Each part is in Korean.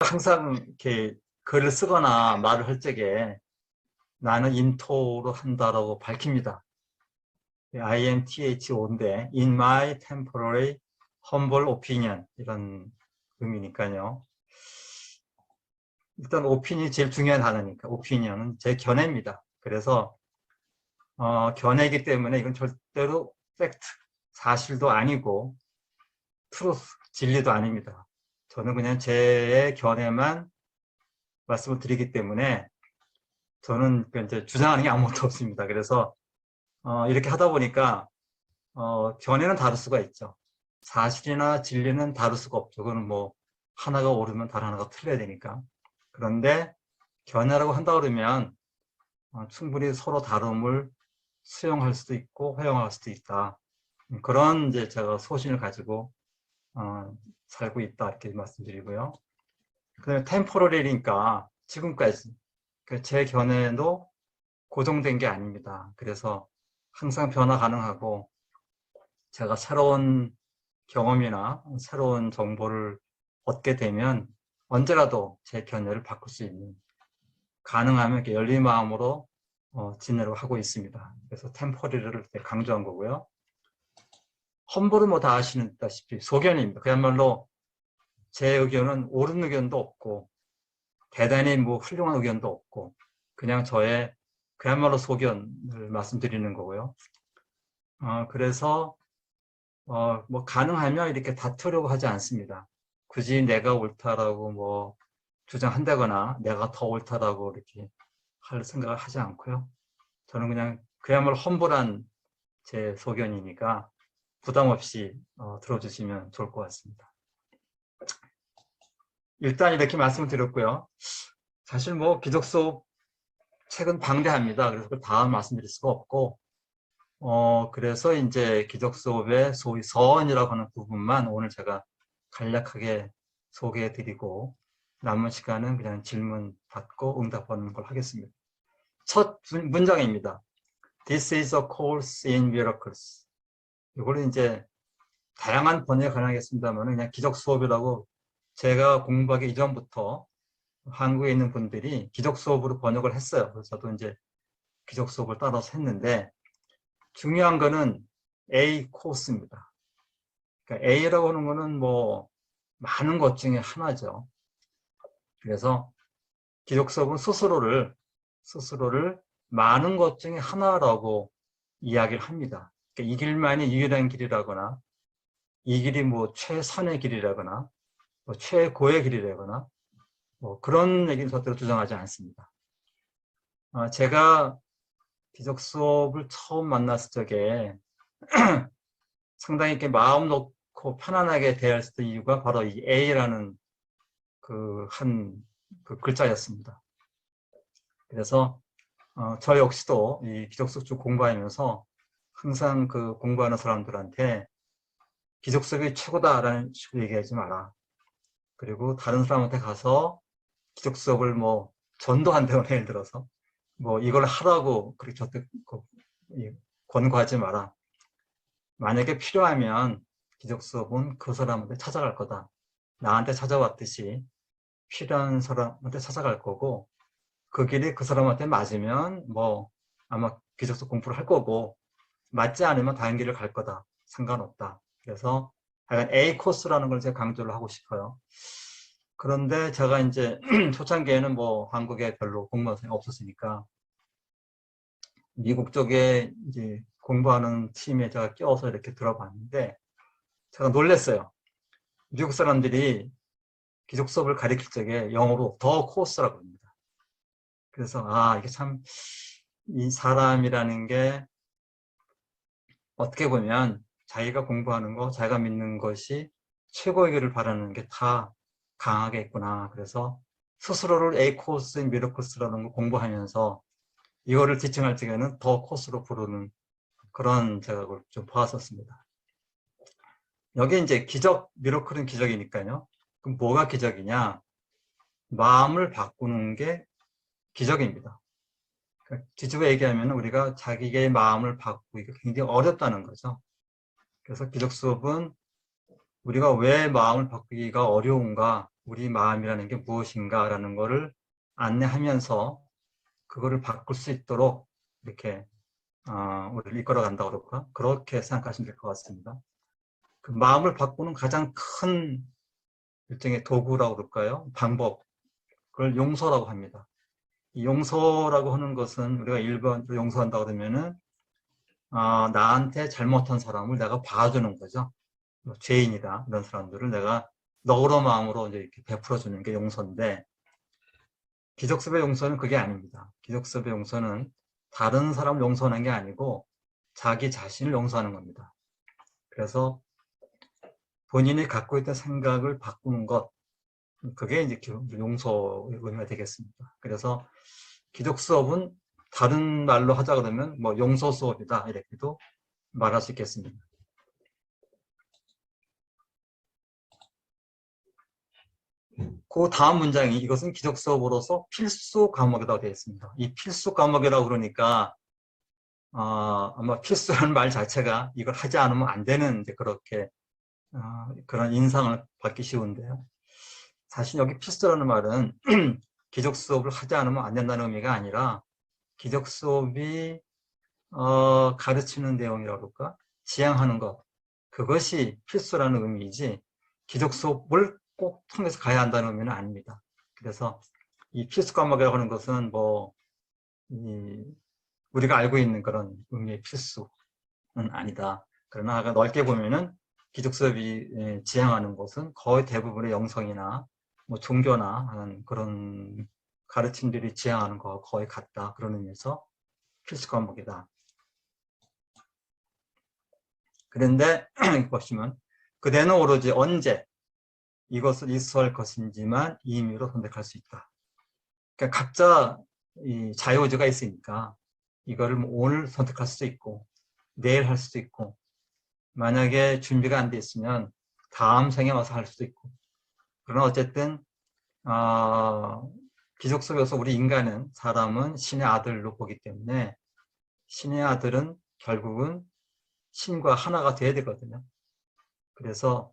항상 이렇게 글을 쓰거나 말을 할 적에 나는 인토로 한다라고 밝힙니다. INTHO인데 in my temporary humble opinion 이런 의미니까요. 일단 opinion이 제일 중요한 단어니까 opinion은 제 견해입니다. 그래서 견해이기 때문에 이건 절대로 팩트, 사실도 아니고 truth, 진리도 아닙니다. 저는 그냥 제 견해만 말씀을 드리기 때문에 저는 이제 주장하는 게 아무것도 없습니다. 그래서 이렇게 하다 보니까 견해는 다를 수가 있죠. 사실이나 진리는 다를 수가 없죠. 그거는 뭐 하나가 옳으면 다른 하나가 틀려야 되니까. 그런데 견해라고 한다 그러면 충분히 서로 다름을 수용할 수도 있고 허용할 수도 있다. 그런 이제 제가 소신을 가지고 살고 있다 이렇게 말씀드리고요. 그다음에 템포러리니까 지금까지 제 견해도 고정된 게 아닙니다. 그래서 항상 변화 가능하고 제가 새로운 경험이나 새로운 정보를 얻게 되면 언제라도 제 견해를 바꿀 수 있는 가능하면 이렇게 열린 마음으로 지내려고 하고 있습니다. 그래서 템포리를 강조한 거고요. 험블은 뭐 다 아시다시피 소견입니다. 그야말로 제 의견은 옳은 의견도 없고 대단히 뭐 훌륭한 의견도 없고 그냥 저의 그야말로 소견을 말씀드리는 거고요. 그래서 뭐 가능하면 이렇게 다투려고 하지 않습니다. 굳이 내가 옳다라고 뭐 주장한다거나 내가 더 옳다라고 이렇게 할 생각을 하지 않고요. 저는 그냥 그야말로 험불한 제 소견이니까 부담 없이 들어주시면 좋을 것 같습니다. 일단 이렇게 말씀을 드렸고요. 사실 뭐 기독 수업 책은 방대합니다. 그래서 그 다음 말씀드릴 수가 없고 그래서 이제 기독 수업의 소위 서원이라고 하는 부분만 오늘 제가 간략하게 소개해 드리고 남은 시간은 그냥 질문 받고 응답하는 걸 하겠습니다. 첫 문장입니다. This is a course in miracles. 이거를 이제 다양한 번역이 가능하겠습니다만 그냥 기독 수업이라고 제가 공부하기 이전부터 한국에 있는 분들이 기독 수업으로 번역을 했어요. 그래서 저도 이제 기독 수업을 따라서 했는데 중요한 거는 A 코스입니다. 그러니까 A라고 하는 거는 뭐 많은 것 중에 하나죠. 그래서 기독 수업은 스스로를 많은 것 중에 하나라고 이야기를 합니다. 그러니까 이 길만이 유일한 길이라거나 이 길이 뭐 최선의 길이라거나 뭐 최고의 길이라거나 뭐 그런 얘기는 절대로 주장하지 않습니다. 제가 기독 수업을 처음 만났을 적에 상당히 이렇게 마음 놓고 편안하게 대할 수 있는 이유가 바로 이 A라는 그 글자였습니다. 그래서 저 역시도 이 기독 수업 쭉 공부하면서 항상 그 공부하는 사람들한테 기독 수업이 최고다라는 식으로 얘기하지 마라. 그리고 다른 사람한테 가서 기독 수업을 뭐 전도한다거나 예를 들어서 뭐 이걸 하라고 그렇게 권고하지 마라. 만약에 필요하면 기독 수업은 그 사람한테 찾아갈 거다. 나한테 찾아왔듯이 필요한 사람한테 찾아갈 거고 그 길이 그 사람한테 맞으면 뭐 아마 기독 수업 공부를 할 거고 맞지 않으면 다른 길을 갈 거다. 상관없다. 그래서 약간 A 코스라는 걸 제가 강조를 하고 싶어요. 그런데 제가 이제 초창기에는 뭐 한국에 별로 공부하는 사람이 없었으니까 미국 쪽에 이제 공부하는 팀에 제가 껴서 이렇게 들어봤는데 제가 놀랐어요. 미국 사람들이 기독 수업을 가르칠 적에 영어로 더 코스라고 합니다. 그래서 이게 참 이 사람이라는 게 어떻게 보면 자기가 공부하는 거, 자기가 믿는 것이 최고의 길을 바라는 게 다 강하게 있구나. 그래서 스스로를 A 코스인 미러 코스라는 걸 공부하면서 이거를 지칭할 적에는 더 코스로 부르는 그런 제가 좀 보았었습니다. 여기 이제 기적, 미러클은 기적이니까요. 그럼 뭐가 기적이냐? 마음을 바꾸는 게 기적입니다. 그러니까 뒤집어 얘기하면 우리가 자기의 마음을 바꾸기가 굉장히 어렵다는 거죠. 그래서 기적 수업은 우리가 왜 마음을 바꾸기가 어려운가? 우리 마음이라는 게 무엇인가라는 거를 안내하면서 그거를 바꿀 수 있도록 이렇게 우리를 이끌어 간다고 그럴까? 그렇게 생각하시면 될 것 같습니다. 그 마음을 바꾸는 가장 큰 일종의 도구라고 그럴까요? 방법, 그걸 용서라고 합니다. 이 용서라고 하는 것은 우리가 일반적으로 용서한다 그러면은 나한테 잘못한 사람을 내가 봐주는 거죠. 뭐 죄인이다 이런 사람들을 내가 너그러운 마음으로 이제 이렇게 베풀어 주는 게 용서인데, 기적섭의 용서는 그게 아닙니다. 기적섭의 용서는 다른 사람을 용서하는 게 아니고 자기 자신을 용서하는 겁니다. 그래서 본인이 갖고 있던 생각을 바꾸는 것, 그게 이제 용서의 의미가 되겠습니다. 그래서 기독 수업은 다른 말로 하자 그러면 뭐 용서 수업이다 이렇게도 말할 수 있겠습니다. 그 다음 문장이 이것은 기독 수업으로서 필수 과목이라고 되어 있습니다. 이 필수 과목이라고 그러니까 아마 필수라는 말 자체가 이걸 하지 않으면 안 되는 이제 그렇게 그런 인상을 받기 쉬운데요. 사실 여기 필수라는 말은 기적 수업을 하지 않으면 안 된다는 의미가 아니라 기적 수업이 가르치는 내용이라고 할까? 지향하는 것, 그것이 필수라는 의미이지 기적 수업을 꼭 통해서 가야 한다는 의미는 아닙니다. 그래서 이 필수 과목이라고 하는 것은 뭐 우리가 알고 있는 그런 의미의 필수는 아니다. 그러나 넓게 보면은 기적 수업이 지향하는 것은 거의 대부분의 영성이나 뭐 종교나 하는 그런 가르침들이 지향하는 거와 거의 같다. 그런 의미에서 필수 과목이다. 그런데 보시면 그대는 오로지 언제 이것을 이수할 것인지만 임의로 선택할 수 있다. 그러니까 각자 이 자유의지가 있으니까 이거를 뭐 오늘 선택할 수도 있고 내일 할 수도 있고, 만약에 준비가 안 돼 있으면 다음 생에 와서 할 수도 있고. 그러나 어쨌든 기적 속에서 우리 인간은, 사람은 신의 아들로 보기 때문에 신의 아들은 결국은 신과 하나가 돼야 되거든요. 그래서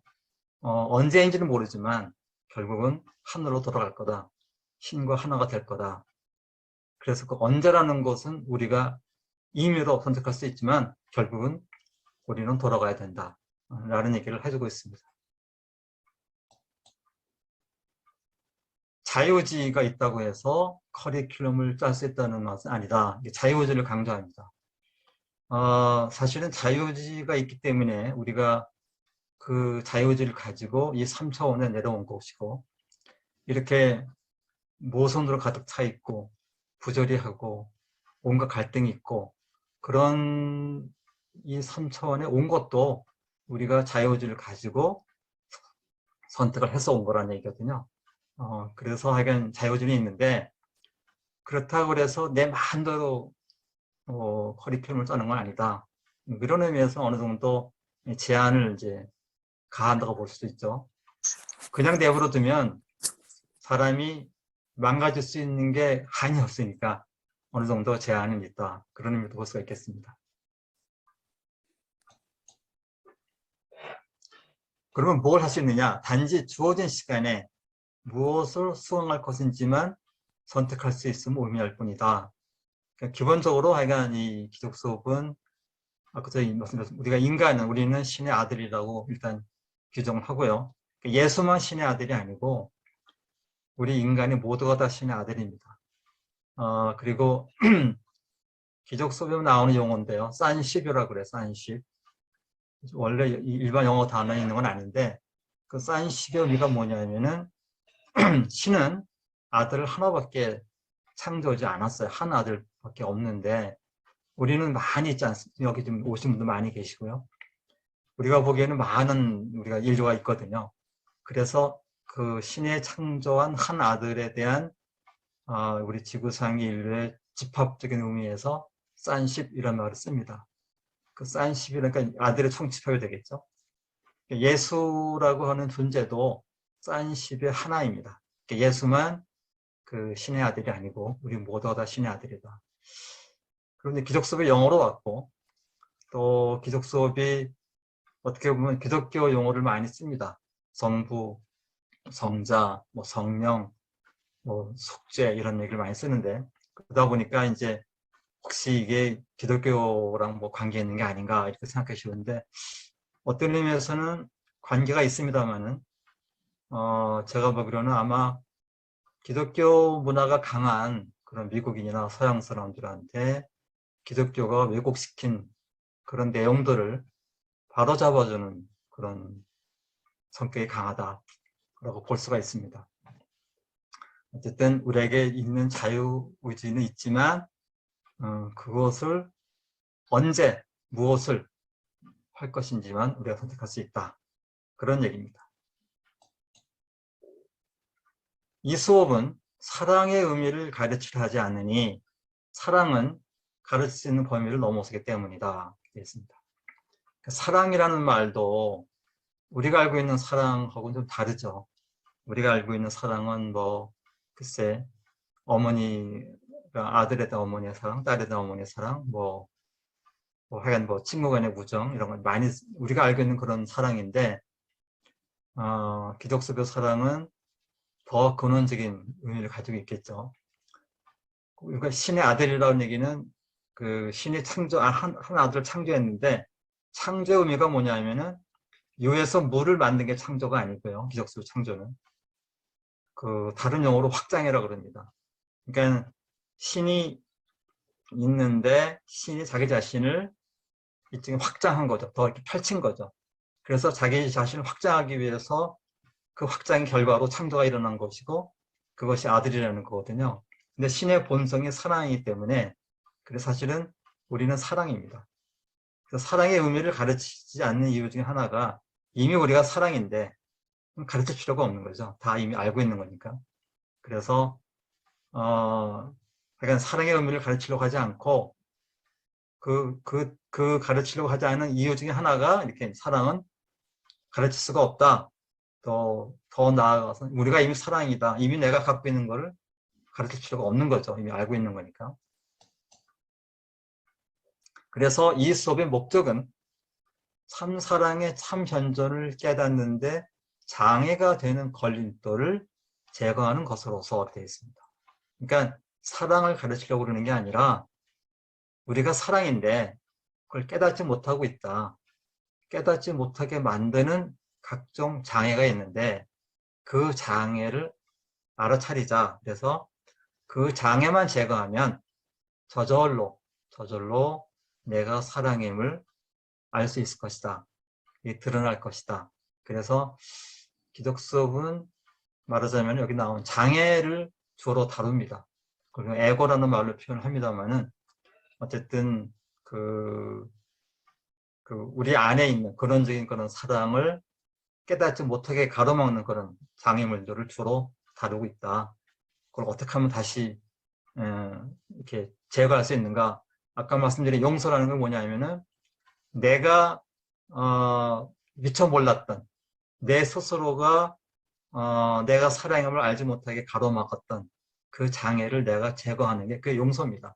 언제인지는 모르지만 결국은 하늘로 돌아갈 거다. 신과 하나가 될 거다. 그래서 그 언제라는 것은 우리가 임의로 선택할 수 있지만 결국은 우리는 돌아가야 된다. 라는 얘기를 해주고 있습니다. 자유의지가 있다고 해서 커리큘럼을 짤 수 있다는 것은 아니다. 자유의지를 강조합니다. 사실은 자유의지가 있기 때문에 우리가 그 자유의지를 가지고 이 3차원에 내려온 것이고, 이렇게 모순으로 가득 차 있고 부조리하고 온갖 갈등이 있고 그런 이 3차원에 온 것도 우리가 자유의지를 가지고 선택을 해서 온 거라는 얘기거든요. 그래서 하여간 자유의지는 있는데, 그렇다고 해서 내 마음대로 커리큘럼을 짜는 건 아니다. 이런 의미에서 어느 정도 제한을 이제 가한다고 볼 수도 있죠. 그냥 내버려 두면 사람이 망가질 수 있는 게 한이 없으니까 어느 정도 제한은 있다. 그런 의미도 볼 수가 있겠습니다. 그러면 뭘 할 수 있느냐? 단지 주어진 시간에 무엇을 수행할 것인지만 선택할 수 있으면 의미할 뿐이다. 그러니까 기본적으로 하여간 이 기독 수업은 아까 저희 말씀드렸습니다. 우리가 인간은, 우리는 신의 아들이라고 일단 규정을 하고요. 예수만 신의 아들이 아니고 우리 인간이 모두가 다 신의 아들입니다. 그리고 기적 수업에 나오는 용어인데요. 산십이라고 그래요. 산십. 원래 일반 영어 단어에 있는 건 아닌데, 그 산십의 의미가 뭐냐면은 신은 아들을 하나밖에 창조하지 않았어요. 한 아들밖에 없는데 우리는 많이 있지 않습니까? 여기 좀 오신 분들 많이 계시고요. 우리가 보기에는 많은 우리가 인류가 있거든요. 그래서 그 신의 창조한 한 아들에 대한 우리 지구상의 인류의 집합적인 의미에서 산십이라는 말을 씁니다. 그 산십이라니까 아들의 총집합이 되겠죠. 예수라고 하는 존재도 산십의 하나입니다. 예수만 그 신의 아들이 아니고 우리 모두가 다 신의 아들이다. 그런데 기독 수업이 영어로 왔고, 또 기독 수업이 어떻게 보면 기독교 용어를 많이 씁니다. 성부, 성자, 뭐 성령, 뭐 속죄 이런 얘기를 많이 쓰는데 그러다 보니까 이제 혹시 이게 기독교랑 뭐 관계 있는 게 아닌가 이렇게 생각하시는데 어떤 의미에서는 관계가 있습니다만은 제가 보기로는 아마 기독교 문화가 강한 그런 미국인이나 서양 사람들한테 기독교가 왜곡시킨 그런 내용들을 바로잡아주는 그런 성격이 강하다라고 볼 수가 있습니다. 어쨌든 우리에게 있는 자유의지는 있지만 그것을 언제 무엇을 할 것인지만 우리가 선택할 수 있다. 그런 얘기입니다. 이 수업은 사랑의 의미를 가르치려 하지 않으니 사랑은 가르칠 수 있는 범위를 넘어서기 때문이다. 되어 있습니다. 사랑이라는 말도 우리가 알고 있는 사랑하고는 좀 다르죠. 우리가 알고 있는 사랑은 뭐 글쎄 어머니가 아들에 대한 어머니의 사랑, 딸에 대한 어머니의 사랑, 하여간 친구 간의 우정 이런 걸 많이 우리가 알고 있는 그런 사랑인데 기독교 사랑은 더 근원적인 의미를 가지고 있겠죠. 우리가 신의 아들이라는 얘기는 그 신이 한 아들을 창조했는데 창조의 의미가 뭐냐면은 유에서 물을 만든 게 창조가 아니고요. 기적수 창조는 그 다른 용어로 확장이라고 그럽니다. 그러니까 신이 있는데 신이 자기 자신을 일종의 확장한 거죠. 더 이렇게 펼친 거죠. 그래서 자기 자신을 확장하기 위해서 그 확장의 결과로 창조가 일어난 것이고 그것이 아들이라는 거거든요. 근데 신의 본성이 사랑이기 때문에 그래서 사실은 우리는 사랑입니다. 그래서 사랑의 의미를 가르치지 않는 이유 중에 하나가 이미 우리가 사랑인데 가르칠 필요가 없는 거죠. 다 이미 알고 있는 거니까. 그래서 약간 사랑의 의미를 가르치려고 하지 않고 그 가르치려고 하지 않은 이유 중에 하나가 이렇게 사랑은 가르칠 수가 없다. 더 나아가서 우리가 이미 사랑이다. 이미 내가 갖고 있는 거를 가르칠 필요가 없는 거죠. 이미 알고 있는 거니까. 그래서 이 수업의 목적은 참 사랑의 참 현존을 깨닫는데 장애가 되는 걸림돌을 제거하는 것으로서 되어 있습니다. 그러니까 사랑을 가르치려고 그러는 게 아니라 우리가 사랑인데 그걸 깨닫지 못하고 있다. 깨닫지 못하게 만드는 각종 장애가 있는데 그 장애를 알아차리자. 그래서 그 장애만 제거하면 저절로 내가 사랑임을 알 수 있을 것이다. 이게 드러날 것이다. 그래서 기독 수업은 말하자면 여기 나온 장애를 주로 다룹니다. 그리고 에고라는 말로 표현을 합니다만은 어쨌든 우리 안에 있는 근원적인 그런 사랑을 깨닫지 못하게 가로막는 그런 장애물들을 주로 다루고 있다. 그걸 어떻게 하면 다시 이렇게 제거할 수 있는가? 아까 말씀드린 용서라는 건 뭐냐면은 내가 미처 몰랐던 내 스스로가 내가 사랑임을 알지 못하게 가로막았던 그 장애를 내가 제거하는 게 그게 용서입니다.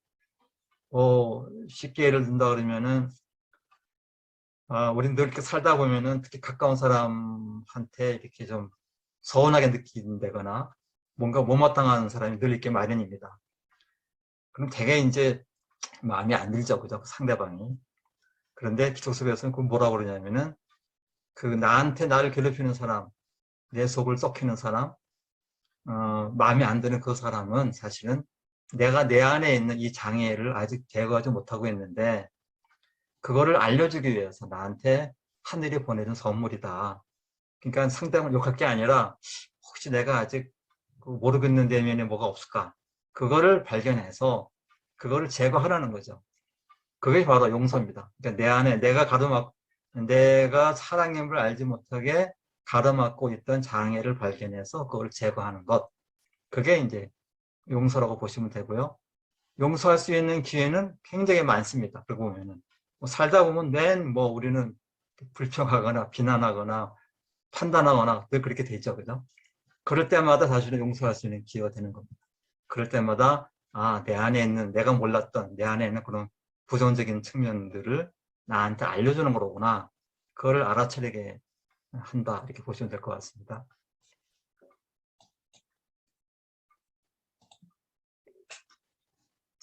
쉽게 예를 든다 그러면은 우린 늘 이렇게 살다 보면은 특히 가까운 사람한테 이렇게 좀 서운하게 느낀다거나 뭔가 못마땅한 사람이 늘 있게 마련입니다. 그럼 되게 이제 마음이 안 들죠, 그죠? 상대방이. 그런데 기독교에서는 그 뭐라고 그러냐면은 나한테 나를 괴롭히는 사람, 내 속을 썩히는 사람, 마음에 안 드는 그 사람은 사실은 내가 내 안에 있는 이 장애를 아직 제거하지 못하고 있는데 그거를 알려주기 위해서 나한테 하늘이 보내준 선물이다. 그러니까 상대방을 욕할 게 아니라 혹시 내가 아직 모르겠는 내면에 뭐가 없을까? 그거를 발견해서 그거를 제거하라는 거죠. 그게 바로 용서입니다. 그러니까 내 안에 내가 사랑임을 알지 못하게 가로막고 있던 장애를 발견해서 그걸 제거하는 것. 그게 이제 용서라고 보시면 되고요. 용서할 수 있는 기회는 굉장히 많습니다. 그러고 보면은 살다 보면 우리는 불평하거나 비난하거나 판단하거나 늘 그렇게 되죠, 그죠? 그럴 때마다 사실은 용서할 수 있는 기회가 되는 겁니다. 그럴 때마다 내 안에 있는 내가 몰랐던 내 안에 있는 그런 부정적인 측면들을 나한테 알려주는 거로구나. 그걸 알아차리게 한다. 이렇게 보시면 될 것 같습니다.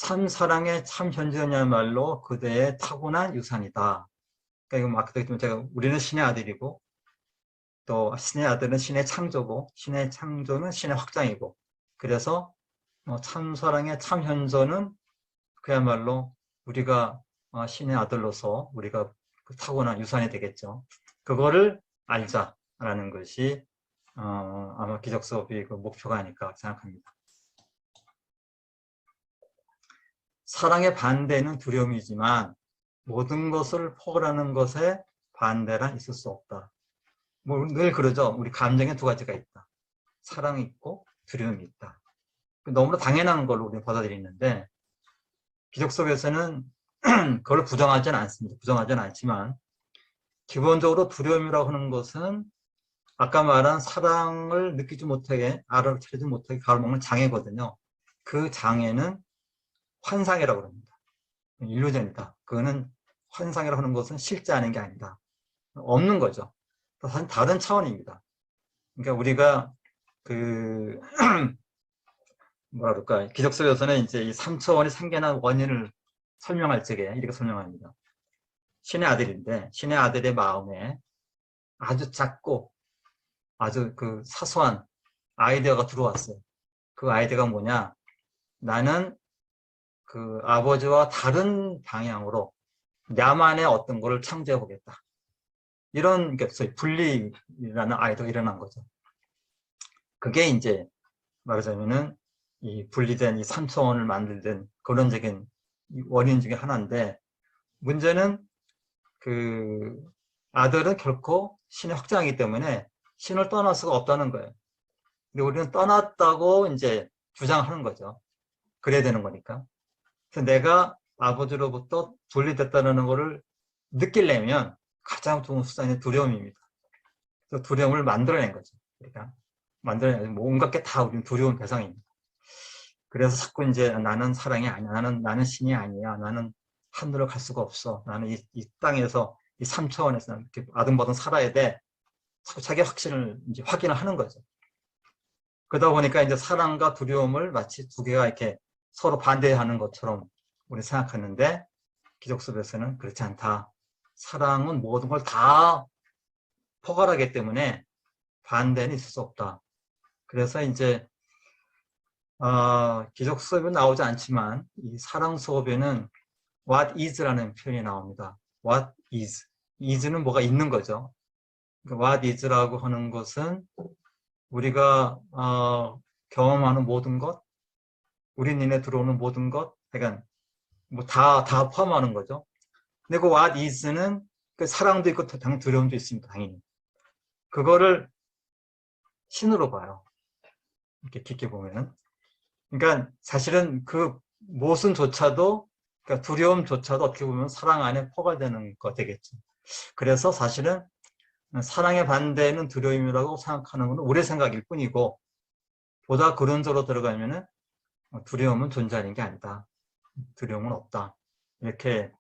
참 사랑의 참 현존이야말로 그대의 타고난 유산이다. 그러니까 이거 아까 했지만 제가 우리는 신의 아들이고 또 신의 아들은 신의 창조고 신의 창조는 신의 확장이고 그래서 참 사랑의 참 현존은 그야말로 우리가 신의 아들로서 우리가 타고난 유산이 되겠죠. 그거를 알자라는 것이 아마 기적 수업이 그 목표가 아닐까 생각합니다. 사랑의 반대는 두려움이지만 모든 것을 포괄하는 것에 반대란 있을 수 없다. 뭐 늘 그러죠. 우리 감정에 두 가지가 있다. 사랑이 있고 두려움이 있다. 너무나 당연한 걸로 우리는 받아들이는데 기적 속에서는 그걸 부정하지는 않습니다. 부정하지는 않지만 기본적으로 두려움이라고 하는 것은 아까 말한 사랑을 느끼지 못하게 알아차리지 못하게 가로막는 장애거든요. 그 장애는 환상이라고 합니다. 일루전이다. 그거는 환상이라고 하는 것은 실제 아닌 게 아니다. 없는 거죠. 다른 차원입니다. 그러니까 우리가 그 뭐라 그럴까 기적 속에서는 이제 이 3차원이 생겨난 원인을 설명할 적에 이렇게 설명합니다. 신의 아들인데 신의 아들의 마음에 아주 작고 아주 그 사소한 아이디어가 들어왔어요. 그 아이디어가 뭐냐? 나는 그 아버지와 다른 방향으로 나만의 어떤 거를 창조해 보겠다. 이런 게 소위 분리라는 아이디어가 일어난 거죠. 그게 이제 말하자면은 이 분리된 이 3차원을 만들던 근원적인 원인 중에 하나인데 문제는 그 아들은 결코 신의 확장이기 때문에 신을 떠날 수가 없다는 거예요. 근데 우리는 떠났다고 이제 주장하는 거죠. 그래야 되는 거니까. 그래서 내가 아버지로부터 분리됐다는 것을 느끼려면 가장 좋은 수단이 두려움입니다. 그래서 두려움을 만들어낸 거죠. 그러니까 만들어낸 온갖 게 다 우리는 두려운 대상입니다. 그래서 자꾸 이제 나는 사랑이 아니야. 나는 신이 아니야. 나는 하늘을 갈 수가 없어. 나는 이 땅에서 이 3차원에서 이렇게 아등바등 살아야 돼. 자기 확신을 이제 확인을 하는 거죠. 그러다 보니까 이제 사랑과 두려움을 마치 두 개가 이렇게 서로 반대하는 것처럼 우리 생각하는데 기적 수업에서는 그렇지 않다. 사랑은 모든 걸 다 포괄하기 때문에 반대는 있을 수 없다. 그래서 이제 기적 수업은 나오지 않지만 이 사랑 수업에는 what is라는 표현이 나옵니다. what is. is는 뭐가 있는 거죠. what is라고 하는 것은 우리가 경험하는 모든 것, 우리 눈에 들어오는 모든 것, 그러니까 뭐 다 포함하는 거죠. 근데 그 what is는 그 사랑도 있고 당연히 두려움도 있습니다. 당연히. 그거를 신으로 봐요. 이렇게 깊게 보면은. 그러니까 사실은 그 모순조차도 그러니까 두려움조차도 어떻게 보면 사랑 안에 포괄되는 거 되겠죠. 그래서 사실은 사랑의 반대는 두려움이라고 생각하는 건 우리의 생각일 뿐이고 보다 근원적으로 들어가면은 두려움은 존재하는 게 아니다. 두려움은 없다. 이렇게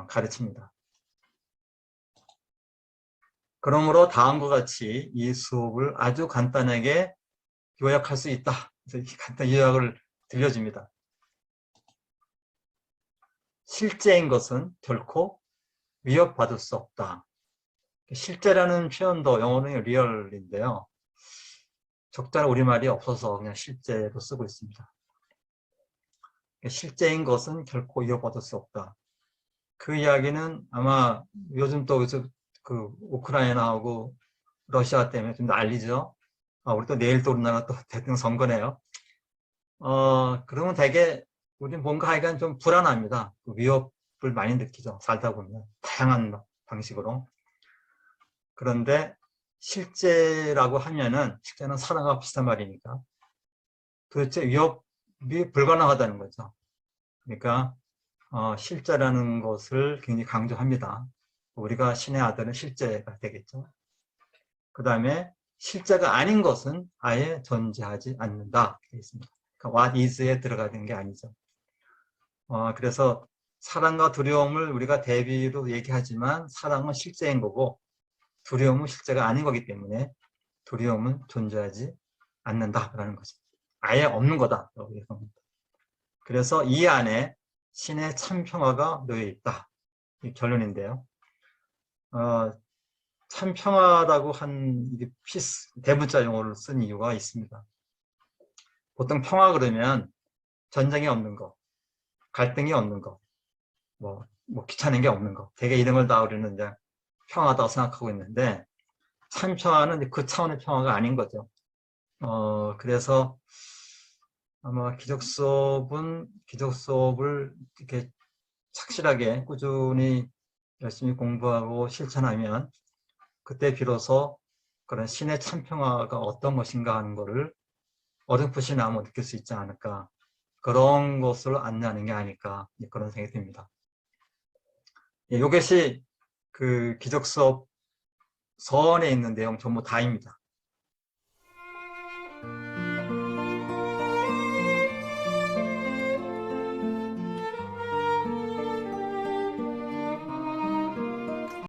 가르칩니다. 그러므로 다음과 같이 이 수업을 아주 간단하게 요약할 수 있다. 그래서 간단 요약을 들려줍니다. 실제인 것은 결코 위협받을 수 없다. 실제라는 표현도 영어로는 리얼인데요. 적절한 우리말이 없어서 그냥 실제로 쓰고 있습니다. 실제인 것은 결코 위협받을 수 없다. 그 이야기는 아마 요즘 또 그 우크라이나하고 러시아 때문에 좀 난리죠. 우리 또 내일 또 우리나라 또 대통령 선거네요. 그러면 되게 우리는 뭔가 하여간 좀 불안합니다. 그 위협을 많이 느끼죠. 살다 보면 다양한 방식으로. 그런데 실제라고 하면은 실제는 사랑과 비슷한 말이니까 도대체 위협이 불가능하다는 거죠. 그러니까 실제라는 것을 굉장히 강조합니다. 우리가 신의 아들은 실제가 되겠죠. 그 다음에 실제가 아닌 것은 아예 존재하지 않는다. 되어 있습니다. 그러니까 what is에 들어가는 게 아니죠. 그래서 사랑과 두려움을 우리가 대비로 얘기하지만 사랑은 실제인 거고 두려움은 실제가 아닌 거기 때문에 두려움은 존재하지 않는다라는 거죠. 아예 없는 거다. 그래서 이 안에 신의 참 평화가 놓여 있다. 이 결론인데요. 참 평화라고 한 피스 대문자 용어를 쓴 이유가 있습니다. 보통 평화 그러면 전쟁이 없는 거, 갈등이 없는 거, 뭐 귀찮은 게 없는 거, 되게 이런 걸 다 우리는 이제 평화다고 생각하고 있는데 참 평화는 그 차원의 평화가 아닌 거죠. 그래서 아마 기적 수업을 이렇게 착실하게 꾸준히 열심히 공부하고 실천하면 그때 비로소 그런 신의 참 평화가 어떤 것인가 하는 거를 어렴풋이 나면 느낄 수 있지 않을까. 그런 것을 안내하는 게 아닐까 그런 생각이 듭니다. 이것이 그 기적 수업 서원에 있는 내용 전부 다입니다.